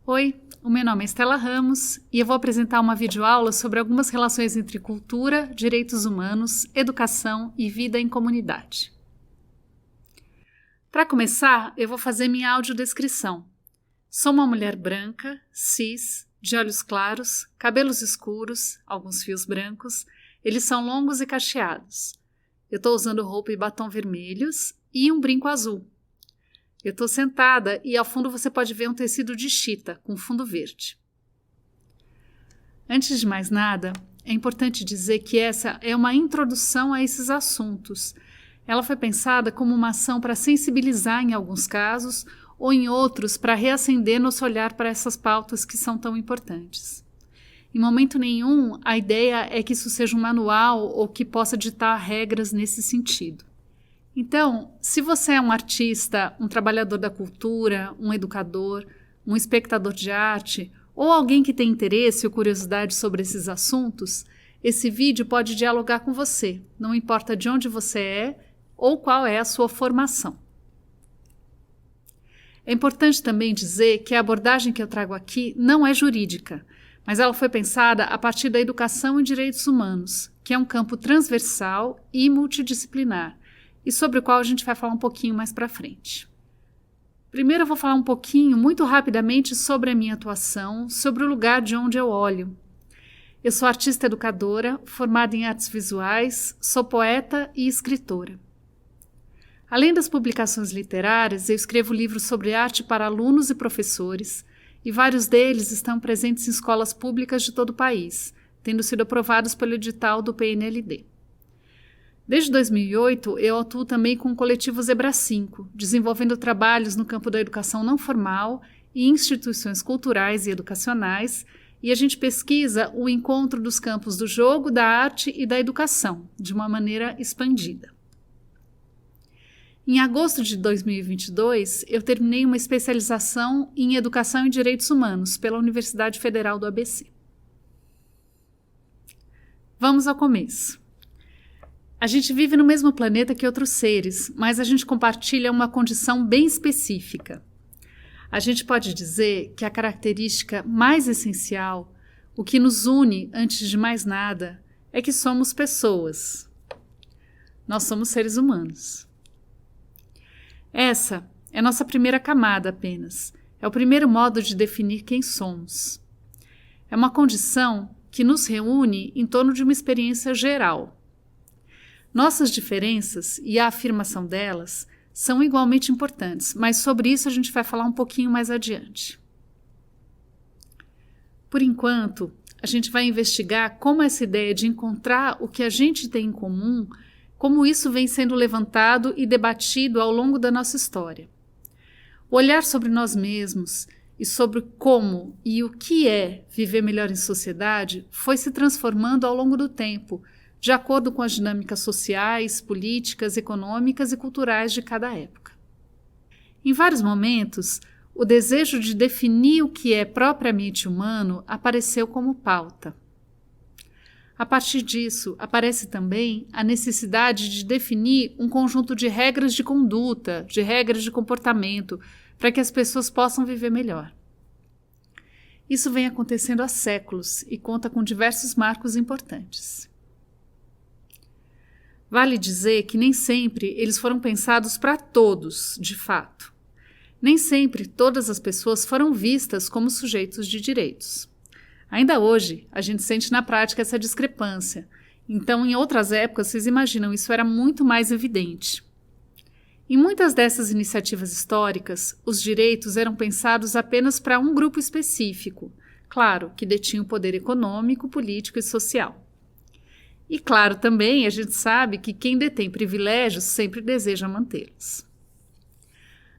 Oi, o meu nome é Estela Ramos e eu vou apresentar uma videoaula sobre algumas relações entre cultura, direitos humanos, educação e vida em comunidade. Para começar, eu vou fazer minha audiodescrição. Sou uma mulher branca, cis, de olhos claros, cabelos escuros, alguns fios brancos, eles são longos e cacheados. Eu estou usando roupa e batom vermelhos e um brinco azul. Eu estou sentada e ao fundo você pode ver um tecido de chita com fundo verde. Antes de mais nada, é importante dizer que essa é uma introdução a esses assuntos. Ela foi pensada como uma ação para sensibilizar em alguns casos ou em outros para reacender nosso olhar para essas pautas que são tão importantes. Em momento nenhum, a ideia é que isso seja um manual ou que possa ditar regras nesse sentido. Então, se você é um artista, um trabalhador da cultura, um educador, um espectador de arte ou alguém que tem interesse ou curiosidade sobre esses assuntos, esse vídeo pode dialogar com você, não importa de onde você é ou qual é a sua formação. É importante também dizer que a abordagem que eu trago aqui não é jurídica, mas ela foi pensada a partir da educação em direitos humanos, que é um campo transversal e multidisciplinar, e sobre o qual a gente vai falar um pouquinho mais para frente. Primeiro eu vou falar um pouquinho, muito rapidamente, sobre a minha atuação, sobre o lugar de onde eu olho. Eu sou artista educadora, formada em artes visuais, sou poeta e escritora. Além das publicações literárias, eu escrevo livros sobre arte para alunos e professores, e vários deles estão presentes em escolas públicas de todo o país, tendo sido aprovados pelo edital do PNLD. Desde 2008, eu atuo também com o coletivo Zebra 5, desenvolvendo trabalhos no campo da educação não formal e instituições culturais e educacionais, e a gente pesquisa o encontro dos campos do jogo, da arte e da educação, de uma maneira expandida. Em agosto de 2022, eu terminei uma especialização em Educação e Direitos Humanos pela Universidade Federal do ABC. Vamos ao começo. A gente vive no mesmo planeta que outros seres, mas a gente compartilha uma condição bem específica. A gente pode dizer que a característica mais essencial, o que nos une antes de mais nada, é que somos pessoas. Nós somos seres humanos. Essa é nossa primeira camada apenas. É o primeiro modo de definir quem somos. É uma condição que nos reúne em torno de uma experiência geral. Nossas diferenças e a afirmação delas são igualmente importantes, mas sobre isso a gente vai falar um pouquinho mais adiante. Por enquanto, a gente vai investigar como essa ideia de encontrar o que a gente tem em comum, como isso vem sendo levantado e debatido ao longo da nossa história. O olhar sobre nós mesmos e sobre como e o que é viver melhor em sociedade foi se transformando ao longo do tempo, de acordo com as dinâmicas sociais, políticas, econômicas e culturais de cada época. Em vários momentos, o desejo de definir o que é propriamente humano apareceu como pauta. A partir disso, aparece também a necessidade de definir um conjunto de regras de conduta, de regras de comportamento, para que as pessoas possam viver melhor. Isso vem acontecendo há séculos e conta com diversos marcos importantes. Vale dizer que nem sempre eles foram pensados para todos, de fato. Nem sempre todas as pessoas foram vistas como sujeitos de direitos. Ainda hoje, a gente sente na prática essa discrepância. Então, em outras épocas, vocês imaginam, isso era muito mais evidente. Em muitas dessas iniciativas históricas, os direitos eram pensados apenas para um grupo específico, claro, que detinha o poder econômico, político e social. E claro, também a gente sabe que quem detém privilégios sempre deseja mantê-los.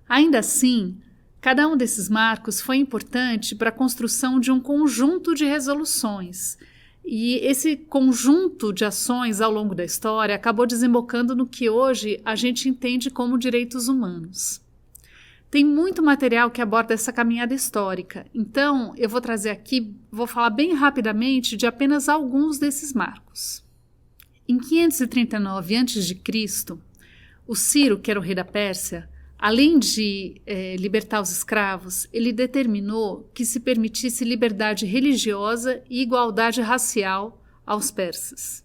Ainda assim, cada um desses marcos foi importante para a construção de um conjunto de resoluções. E esse conjunto de ações ao longo da história acabou desembocando no que hoje a gente entende como direitos humanos. Tem muito material que aborda essa caminhada histórica, então eu vou trazer aqui, vou falar bem rapidamente de apenas alguns desses marcos. Em 539 a.C., o Ciro, que era o rei da Pérsia, Além de libertar os escravos, ele determinou que se permitisse liberdade religiosa e igualdade racial aos persas.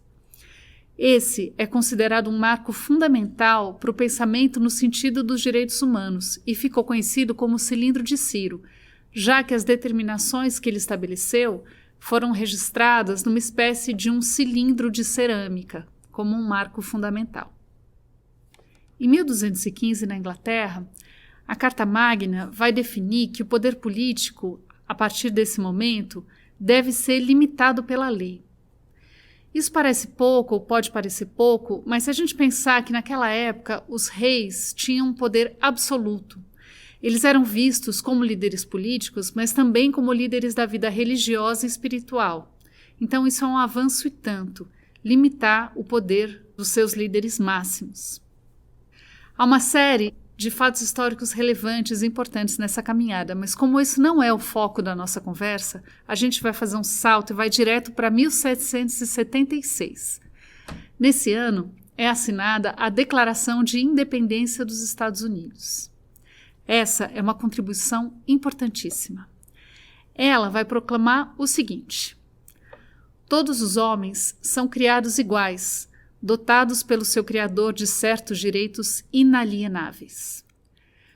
Esse é considerado um marco fundamental para o pensamento no sentido dos direitos humanos e ficou conhecido como Cilindro de Ciro, já que as determinações que ele estabeleceu foram registradas numa espécie de um cilindro de cerâmica, como um marco fundamental. Em 1215, na Inglaterra, a Carta Magna vai definir que o poder político, a partir desse momento, deve ser limitado pela lei. Isso parece pouco, ou pode parecer pouco, mas se a gente pensar que naquela época os reis tinham um poder absoluto. Eles eram vistos como líderes políticos, mas também como líderes da vida religiosa e espiritual. Então isso é um avanço e tanto, limitar o poder dos seus líderes máximos. Há uma série de fatos históricos relevantes e importantes nessa caminhada, mas como isso não é o foco da nossa conversa, a gente vai fazer um salto e vai direto para 1776. Nesse ano, é assinada a Declaração de Independência dos Estados Unidos. Essa é uma contribuição importantíssima. Ela vai proclamar o seguinte: todos os homens são criados iguais, dotados pelo seu Criador de certos direitos inalienáveis.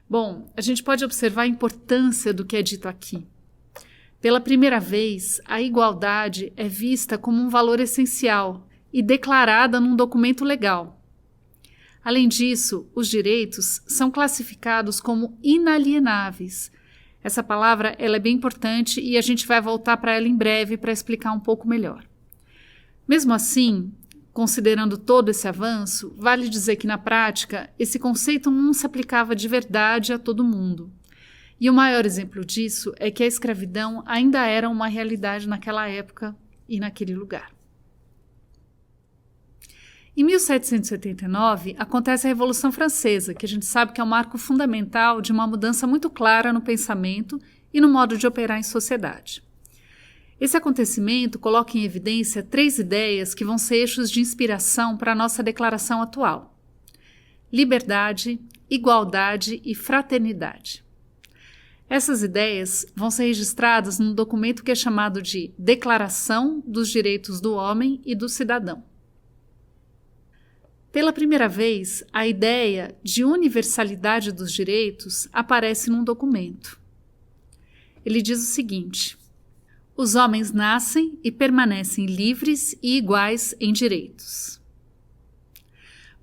Bom, a gente pode observar a importância do que é dito aqui. Pela primeira vez, a igualdade é vista como um valor essencial e declarada num documento legal. Além disso, os direitos são classificados como inalienáveis. Essa palavra ela é bem importante e a gente vai voltar para ela em breve para explicar um pouco melhor. Mesmo assim, considerando todo esse avanço, vale dizer que, na prática, esse conceito não se aplicava de verdade a todo mundo. E o maior exemplo disso é que a escravidão ainda era uma realidade naquela época e naquele lugar. Em 1789, acontece a Revolução Francesa, que a gente sabe que é um marco fundamental de uma mudança muito clara no pensamento e no modo de operar em sociedade. Esse acontecimento coloca em evidência 3 ideias que vão ser eixos de inspiração para a nossa declaração atual: liberdade, igualdade e fraternidade. Essas ideias vão ser registradas num documento que é chamado de Declaração dos Direitos do Homem e do Cidadão. Pela primeira vez, a ideia de universalidade dos direitos aparece num documento. Ele diz o seguinte: os homens nascem e permanecem livres e iguais em direitos.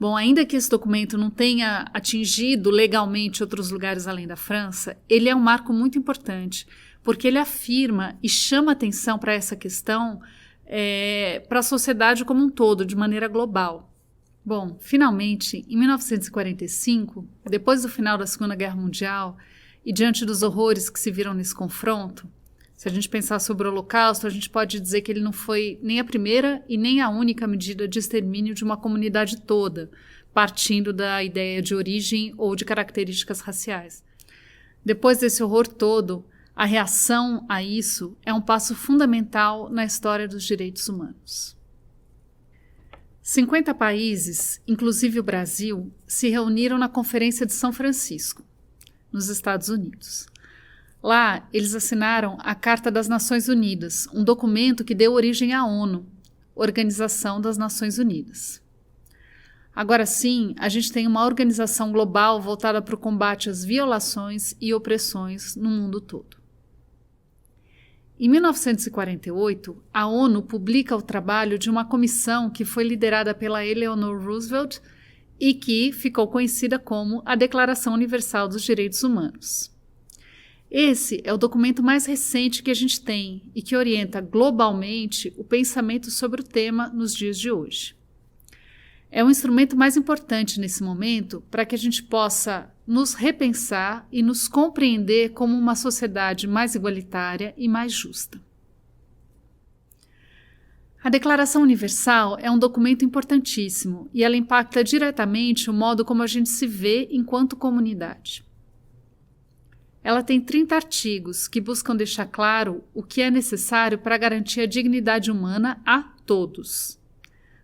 Bom, ainda que esse documento não tenha atingido legalmente outros lugares além da França, ele é um marco muito importante, porque ele afirma e chama atenção para essa questão para a sociedade como um todo, de maneira global. Bom, finalmente, em 1945, depois do final da Segunda Guerra Mundial e diante dos horrores que se viram nesse confronto, se a gente pensar sobre o Holocausto, a gente pode dizer que ele não foi nem a primeira e nem a única medida de extermínio de uma comunidade toda, partindo da ideia de origem ou de características raciais. Depois desse horror todo, a reação a isso é um passo fundamental na história dos direitos humanos. 50 países, inclusive o Brasil, se reuniram na Conferência de São Francisco, nos Estados Unidos. Lá, eles assinaram a Carta das Nações Unidas, um documento que deu origem à ONU, Organização das Nações Unidas. Agora sim, a gente tem uma organização global voltada para o combate às violações e opressões no mundo todo. Em 1948, a ONU publica o trabalho de uma comissão que foi liderada pela Eleanor Roosevelt e que ficou conhecida como a Declaração Universal dos Direitos Humanos. Esse é o documento mais recente que a gente tem e que orienta globalmente o pensamento sobre o tema nos dias de hoje. É o instrumento mais importante nesse momento para que a gente possa nos repensar e nos compreender como uma sociedade mais igualitária e mais justa. A Declaração Universal é um documento importantíssimo e ela impacta diretamente o modo como a gente se vê enquanto comunidade. Ela tem 30 artigos que buscam deixar claro o que é necessário para garantir a dignidade humana a todos.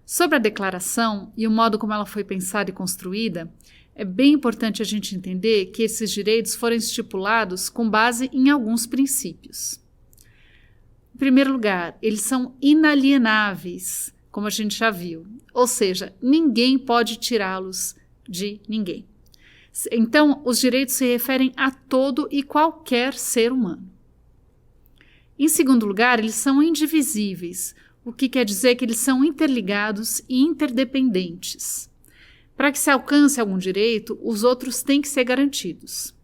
Sobre a declaração e o modo como ela foi pensada e construída, é bem importante a gente entender que esses direitos foram estipulados com base em alguns princípios. Em primeiro lugar, eles são inalienáveis, como a gente já viu, ou seja, ninguém pode tirá-los de ninguém. Então, os direitos se referem a todo e qualquer ser humano. Em segundo lugar, eles são indivisíveis, o que quer dizer que eles são interligados e interdependentes. Para que se alcance algum direito, os outros têm que ser garantidos.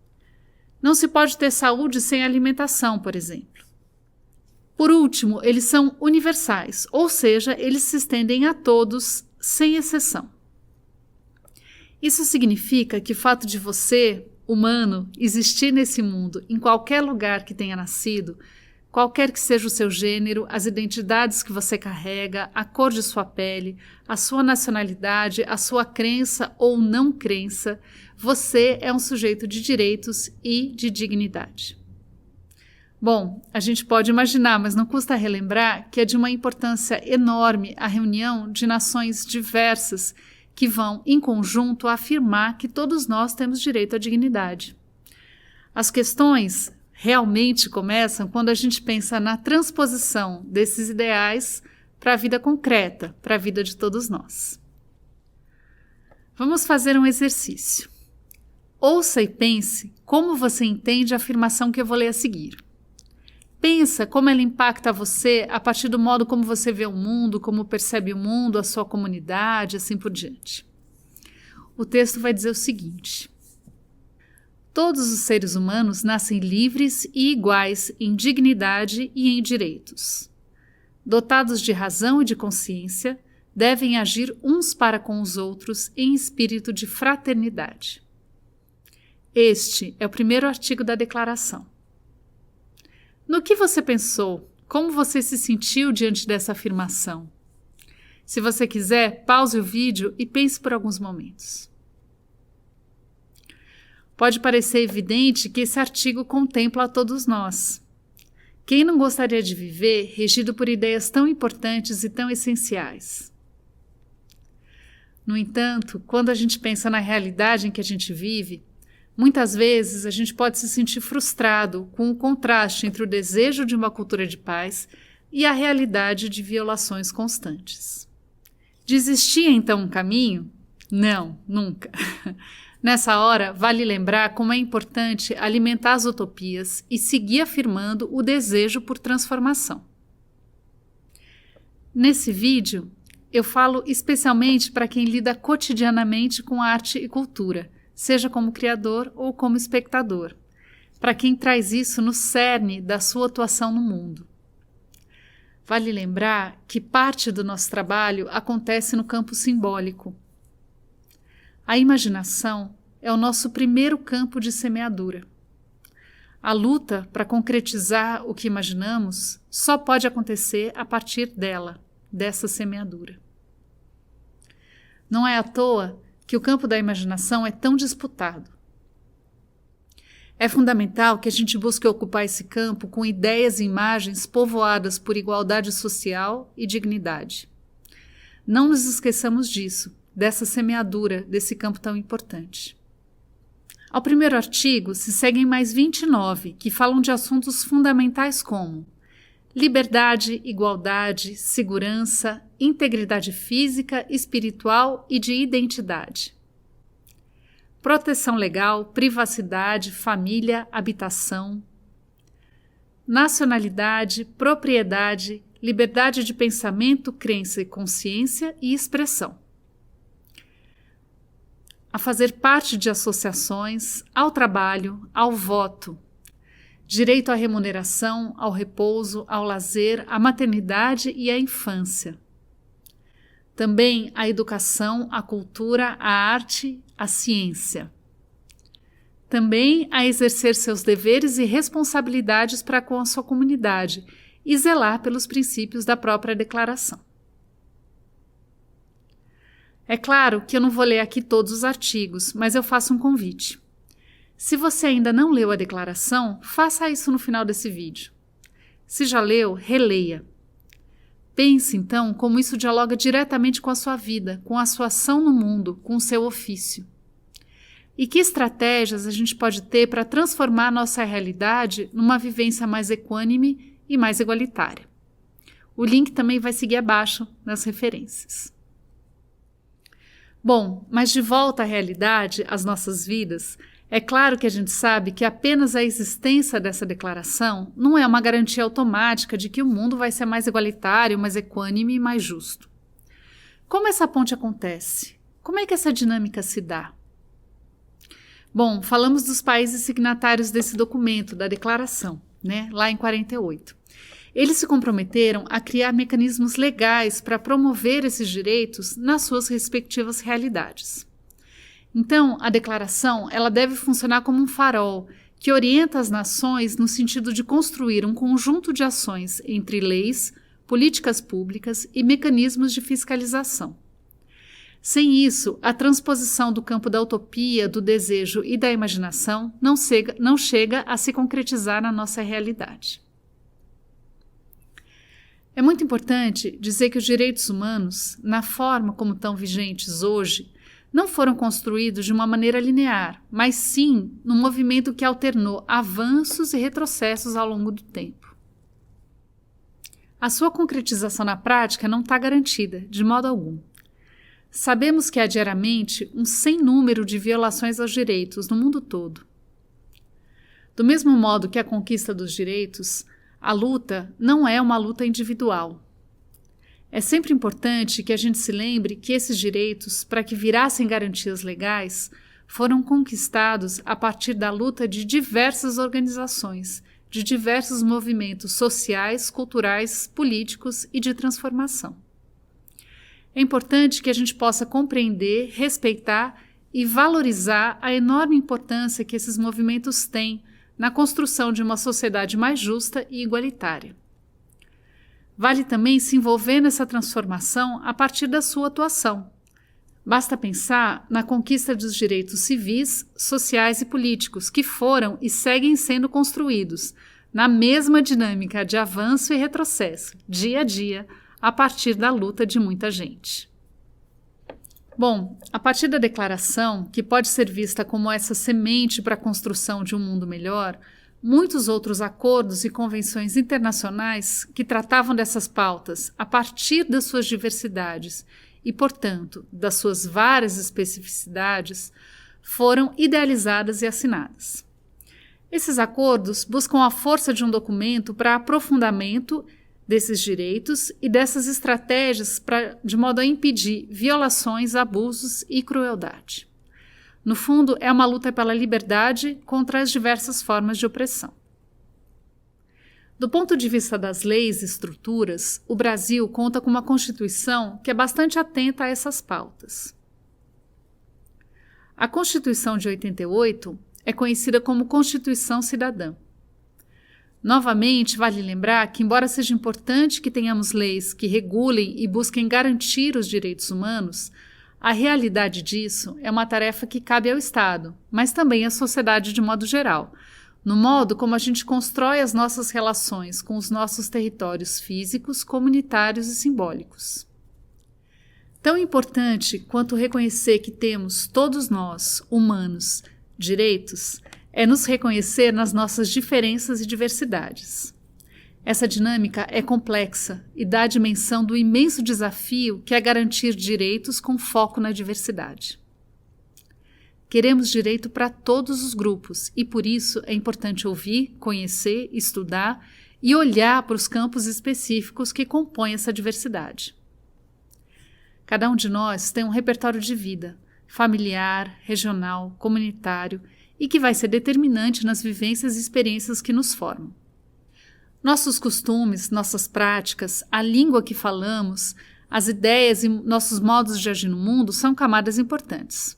Não se pode ter saúde sem alimentação, por exemplo. Por último, eles são universais, ou seja, eles se estendem a todos, sem exceção. Isso significa que o fato de você, humano, existir nesse mundo, em qualquer lugar que tenha nascido, qualquer que seja o seu gênero, as identidades que você carrega, a cor de sua pele, a sua nacionalidade, a sua crença ou não crença, você é um sujeito de direitos e de dignidade. Bom, a gente pode imaginar, mas não custa relembrar que é de uma importância enorme a reunião de nações diversas que vão, em conjunto, afirmar que todos nós temos direito à dignidade. As questões realmente começam quando a gente pensa na transposição desses ideais para a vida concreta, para a vida de todos nós. Vamos fazer um exercício. Ouça e pense como você entende a afirmação que eu vou ler a seguir. Pensa como ela impacta você a partir do modo como você vê o mundo, como percebe o mundo, a sua comunidade, assim por diante. O texto vai dizer o seguinte: todos os seres humanos nascem livres e iguais em dignidade e em direitos. Dotados de razão e de consciência, devem agir uns para com os outros em espírito de fraternidade. Este é o primeiro artigo da Declaração. No que você pensou? Como você se sentiu diante dessa afirmação? Se você quiser, pause o vídeo e pense por alguns momentos. Pode parecer evidente que esse artigo contempla a todos nós. Quem não gostaria de viver regido por ideias tão importantes e tão essenciais? No entanto, quando a gente pensa na realidade em que a gente vive, muitas vezes a gente pode se sentir frustrado com o contraste entre o desejo de uma cultura de paz e a realidade de violações constantes. Desistir então um caminho? Não, nunca. Nessa hora, vale lembrar como é importante alimentar as utopias e seguir afirmando o desejo por transformação. Nesse vídeo, eu falo especialmente para quem lida cotidianamente com arte e cultura, seja como criador ou como espectador, para quem traz isso no cerne da sua atuação no mundo. Vale lembrar que parte do nosso trabalho acontece no campo simbólico. A imaginação é o nosso primeiro campo de semeadura. A luta para concretizar o que imaginamos só pode acontecer a partir dela, dessa semeadura. Não é à toa que o campo da imaginação é tão disputado. É fundamental que a gente busque ocupar esse campo com ideias e imagens povoadas por igualdade social e dignidade. Não nos esqueçamos disso, dessa semeadura desse campo tão importante. Ao primeiro artigo se seguem mais 29, que falam de assuntos fundamentais como liberdade, igualdade, segurança, integridade física, espiritual e de identidade. Proteção legal, privacidade, família, habitação. Nacionalidade, propriedade, liberdade de pensamento, crença e consciência e expressão. A fazer parte de associações, ao trabalho, ao voto. Direito à remuneração, ao repouso, ao lazer, à maternidade e à infância. Também à educação, à cultura, à arte, à ciência. Também a exercer seus deveres e responsabilidades para com a sua comunidade e zelar pelos princípios da própria declaração. É claro que eu não vou ler aqui todos os artigos, mas eu faço um convite. Se você ainda não leu a declaração, faça isso no final desse vídeo. Se já leu, releia. Pense, então, como isso dialoga diretamente com a sua vida, com a sua ação no mundo, com o seu ofício. E que estratégias a gente pode ter para transformar nossa realidade numa vivência mais equânime e mais igualitária. O link também vai seguir abaixo nas referências. Bom, mas de volta à realidade, às nossas vidas, é claro que a gente sabe que apenas a existência dessa declaração não é uma garantia automática de que o mundo vai ser mais igualitário, mais equânime e mais justo. Como essa ponte acontece? Como é que essa dinâmica se dá? Bom, falamos dos países signatários desse documento, da declaração, lá em 48. Eles se comprometeram a criar mecanismos legais para promover esses direitos nas suas respectivas realidades. Então, a declaração ela deve funcionar como um farol que orienta as nações no sentido de construir um conjunto de ações entre leis, políticas públicas e mecanismos de fiscalização. Sem isso, a transposição do campo da utopia, do desejo e da imaginação não chega a se concretizar na nossa realidade. É muito importante dizer que os direitos humanos, na forma como estão vigentes hoje, não foram construídos de uma maneira linear, mas sim num movimento que alternou avanços e retrocessos ao longo do tempo. A sua concretização na prática não está garantida, de modo algum. Sabemos que há diariamente um sem número de violações aos direitos no mundo todo. Do mesmo modo que a conquista dos direitos, a luta não é uma luta individual. É sempre importante que a gente se lembre que esses direitos, para que virassem garantias legais, foram conquistados a partir da luta de diversas organizações, de diversos movimentos sociais, culturais, políticos e de transformação. É importante que a gente possa compreender, respeitar e valorizar a enorme importância que esses movimentos têm na construção de uma sociedade mais justa e igualitária. Vale também se envolver nessa transformação a partir da sua atuação. Basta pensar na conquista dos direitos civis, sociais e políticos que foram e seguem sendo construídos na mesma dinâmica de avanço e retrocesso, dia a dia, a partir da luta de muita gente. Bom, a partir da declaração, que pode ser vista como essa semente para a construção de um mundo melhor, muitos outros acordos e convenções internacionais que tratavam dessas pautas a partir das suas diversidades e, portanto, das suas várias especificidades, foram idealizadas e assinadas. Esses acordos buscam a força de um documento para aprofundamento desses direitos e dessas estratégias de modo a impedir violações, abusos e crueldade. No fundo, é uma luta pela liberdade contra as diversas formas de opressão. Do ponto de vista das leis e estruturas, o Brasil conta com uma Constituição que é bastante atenta a essas pautas. A Constituição de 88 é conhecida como Constituição Cidadã. Novamente, vale lembrar que, embora seja importante que tenhamos leis que regulem e busquem garantir os direitos humanos, a realidade disso é uma tarefa que cabe ao Estado, mas também à sociedade de modo geral, no modo como a gente constrói as nossas relações com os nossos territórios físicos, comunitários e simbólicos. Tão importante quanto reconhecer que temos, todos nós, humanos, direitos, é nos reconhecer nas nossas diferenças e diversidades. Essa dinâmica é complexa e dá a dimensão do imenso desafio que é garantir direitos com foco na diversidade. Queremos direito para todos os grupos e, por isso, é importante ouvir, conhecer, estudar e olhar para os campos específicos que compõem essa diversidade. Cada um de nós tem um repertório de vida, familiar, regional, comunitário, e que vai ser determinante nas vivências e experiências que nos formam. Nossos costumes, nossas práticas, a língua que falamos, as ideias e nossos modos de agir no mundo são camadas importantes.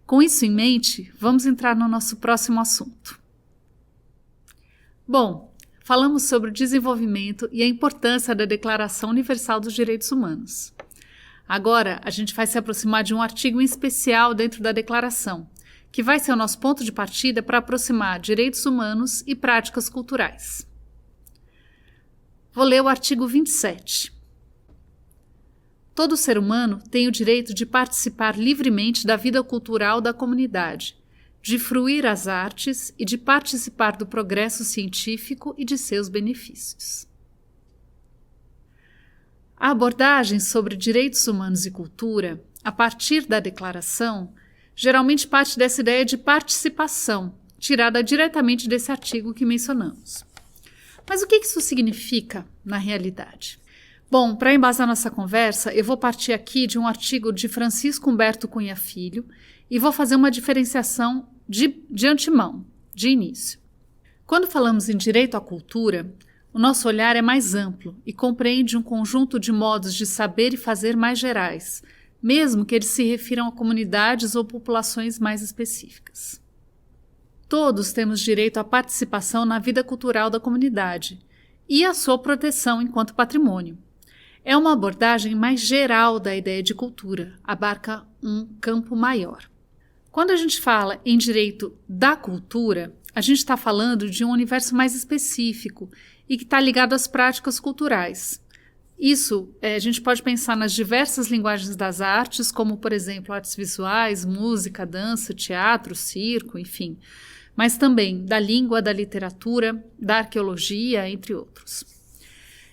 Com isso em mente, vamos entrar no nosso próximo assunto. Bom, falamos sobre o desenvolvimento e a importância da Declaração Universal dos Direitos Humanos. Agora, a gente vai se aproximar de um artigo em especial dentro da Declaração, que vai ser o nosso ponto de partida para aproximar direitos humanos e práticas culturais. Vou ler o artigo 27. Todo ser humano tem o direito de participar livremente da vida cultural da comunidade, de fruir as artes e de participar do progresso científico e de seus benefícios. A abordagem sobre direitos humanos e cultura, a partir da Declaração, geralmente parte dessa ideia de participação, tirada diretamente desse artigo que mencionamos. Mas o que isso significa na realidade? Bom, para embasar nossa conversa, eu vou partir aqui de um artigo de Francisco Humberto Cunha Filho e vou fazer uma diferenciação de antemão, de início. Quando falamos em direito à cultura, o nosso olhar é mais amplo e compreende um conjunto de modos de saber e fazer mais gerais, mesmo que eles se refiram a comunidades ou populações mais específicas. Todos temos direito à participação na vida cultural da comunidade e à sua proteção enquanto patrimônio. É uma abordagem mais geral da ideia de cultura, abarca um campo maior. Quando a gente fala em direito da cultura, a gente está falando de um universo mais específico e que está ligado às práticas culturais. Isso, a gente pode pensar nas diversas linguagens das artes, como, por exemplo, artes visuais, música, dança, teatro, circo, enfim, mas também da língua, da literatura, da arqueologia, entre outros.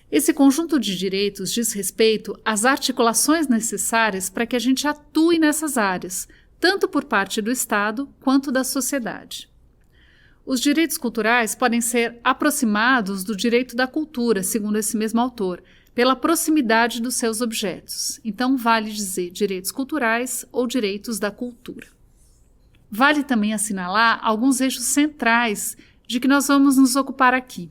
Esse conjunto de direitos diz respeito às articulações necessárias para que a gente atue nessas áreas, tanto por parte do Estado quanto da sociedade. Os direitos culturais podem ser aproximados do direito da cultura, segundo esse mesmo autor, pela proximidade dos seus objetos. Então, vale dizer direitos culturais ou direitos da cultura. Vale também assinalar alguns eixos centrais de que nós vamos nos ocupar aqui,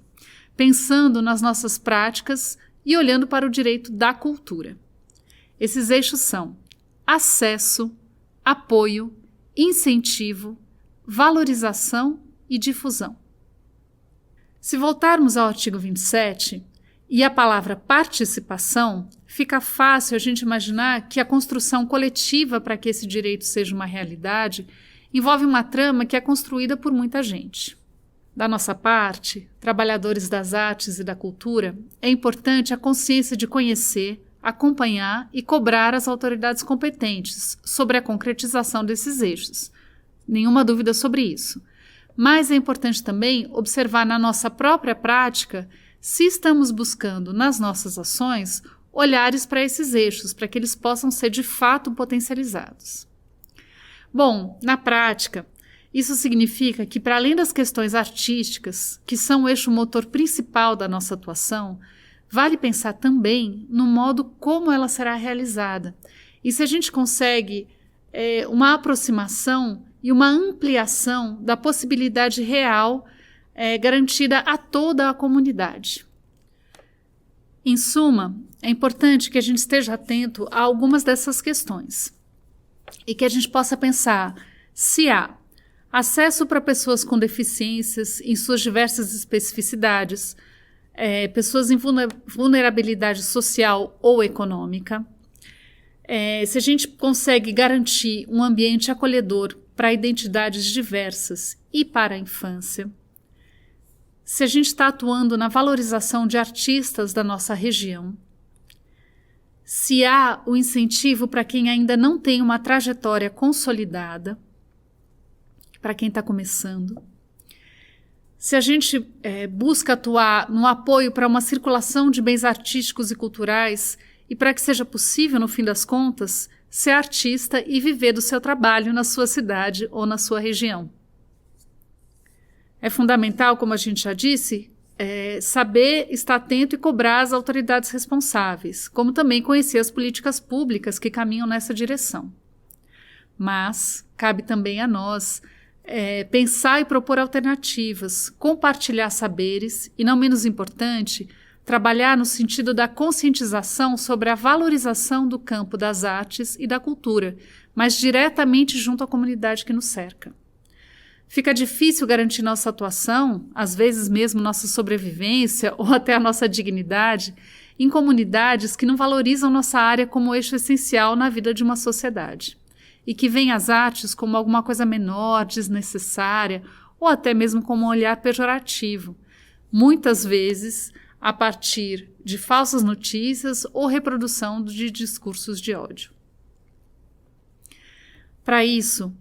pensando nas nossas práticas e olhando para o direito da cultura. Esses eixos são acesso, apoio, incentivo, valorização e difusão. Se voltarmos ao artigo 27 e a palavra participação, fica fácil a gente imaginar que a construção coletiva para que esse direito seja uma realidade envolve uma trama que é construída por muita gente. Da nossa parte, trabalhadores das artes e da cultura, é importante a consciência de conhecer, acompanhar e cobrar as autoridades competentes sobre a concretização desses eixos. Nenhuma dúvida sobre isso. Mas é importante também observar na nossa própria prática se estamos buscando nas nossas ações olhares para esses eixos, para que eles possam ser de fato potencializados. Bom, na prática, isso significa que, para além das questões artísticas, que são o eixo motor principal da nossa atuação, vale pensar também no modo como ela será realizada e se a gente consegue uma aproximação e uma ampliação da possibilidade real garantida a toda a comunidade. Em suma, é importante que a gente esteja atento a algumas dessas questões e que a gente possa pensar se há acesso para pessoas com deficiências em suas diversas especificidades, pessoas em vulnerabilidade social ou econômica, se a gente consegue garantir um ambiente acolhedor para identidades diversas e para a infância, se a gente está atuando na valorização de artistas da nossa região, se há o incentivo para quem ainda não tem uma trajetória consolidada, para quem está começando, se a gente busca atuar no apoio para uma circulação de bens artísticos e culturais e para que seja possível, no fim das contas, ser artista e viver do seu trabalho na sua cidade ou na sua região. É fundamental, como a gente já disse, saber estar atento e cobrar as autoridades responsáveis, como também conhecer as políticas públicas que caminham nessa direção. Mas cabe também a nós pensar e propor alternativas, compartilhar saberes e, não menos importante, trabalhar no sentido da conscientização sobre a valorização do campo das artes e da cultura, mas diretamente junto à comunidade que nos cerca. Fica difícil garantir nossa atuação, às vezes mesmo nossa sobrevivência ou até a nossa dignidade, em comunidades que não valorizam nossa área como eixo essencial na vida de uma sociedade e que veem as artes como alguma coisa menor, desnecessária ou até mesmo como um olhar pejorativo, muitas vezes a partir de falsas notícias ou reprodução de discursos de ódio. Para isso,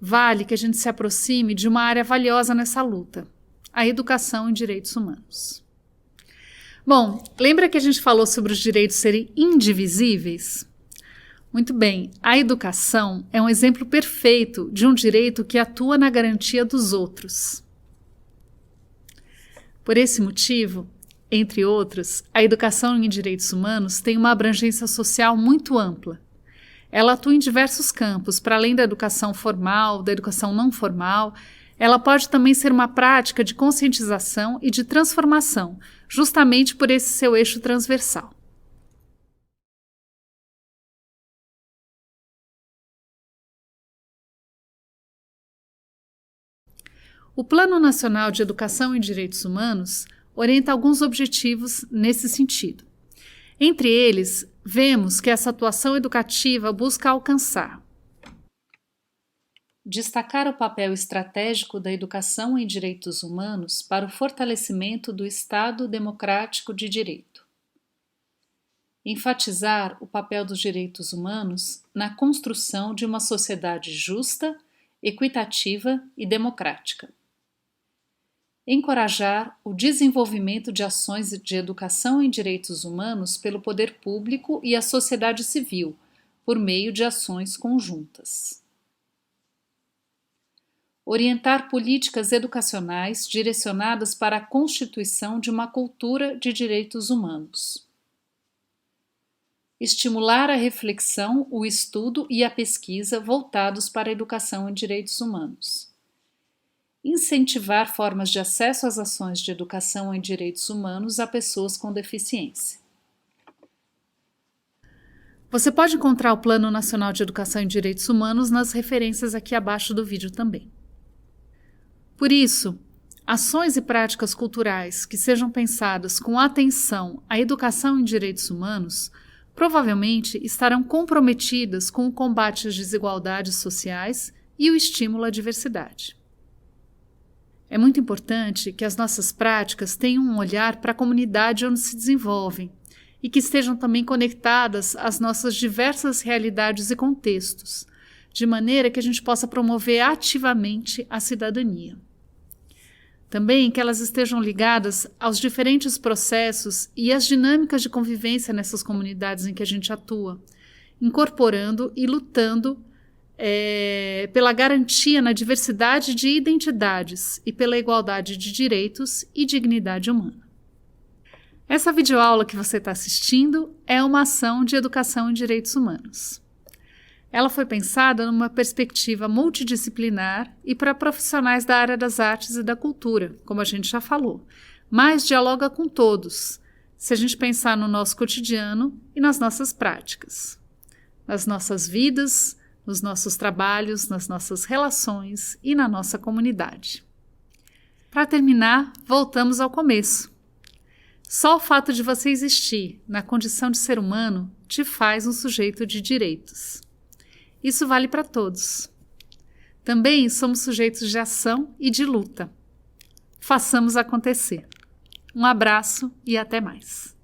vale que a gente se aproxime de uma área valiosa nessa luta, a educação em direitos humanos. Bom, lembra que a gente falou sobre os direitos serem indivisíveis? Muito bem, a educação é um exemplo perfeito de um direito que atua na garantia dos outros. Por esse motivo, entre outros, a educação em direitos humanos tem uma abrangência social muito ampla. Ela atua em diversos campos, para além da educação formal, da educação não formal. Ela pode também ser uma prática de conscientização e de transformação, justamente por esse seu eixo transversal. O Plano Nacional de Educação em Direitos Humanos orienta alguns objetivos nesse sentido. Entre eles, vemos que essa atuação educativa busca alcançar: destacar o papel estratégico da educação em direitos humanos para o fortalecimento do Estado democrático de direito. Enfatizar o papel dos direitos humanos na construção de uma sociedade justa, equitativa e democrática. Encorajar o desenvolvimento de ações de educação em direitos humanos pelo poder público e a sociedade civil, por meio de ações conjuntas. Orientar políticas educacionais direcionadas para a constituição de uma cultura de direitos humanos. Estimular a reflexão, o estudo e a pesquisa voltados para a educação em direitos humanos. Incentivar formas de acesso às ações de educação em direitos humanos a pessoas com deficiência. Você pode encontrar o Plano Nacional de Educação em Direitos Humanos nas referências aqui abaixo do vídeo também. Por isso, ações e práticas culturais que sejam pensadas com atenção à educação em direitos humanos provavelmente estarão comprometidas com o combate às desigualdades sociais e o estímulo à diversidade. É muito importante que as nossas práticas tenham um olhar para a comunidade onde se desenvolvem e que estejam também conectadas às nossas diversas realidades e contextos, de maneira que a gente possa promover ativamente a cidadania. Também que elas estejam ligadas aos diferentes processos e às dinâmicas de convivência nessas comunidades em que a gente atua, incorporando e lutando pela garantia na diversidade de identidades e pela igualdade de direitos e dignidade humana. Essa videoaula que você está assistindo é uma ação de educação em direitos humanos. Ela foi pensada numa perspectiva multidisciplinar e para profissionais da área das artes e da cultura, como a gente já falou, mas dialoga com todos, se a gente pensar no nosso cotidiano e nas nossas práticas, nas nossas vidas, nos nossos trabalhos, nas nossas relações e na nossa comunidade. Para terminar, voltamos ao começo. Só o fato de você existir na condição de ser humano te faz um sujeito de direitos. Isso vale para todos. Também somos sujeitos de ação e de luta. Façamos acontecer. Um abraço e até mais.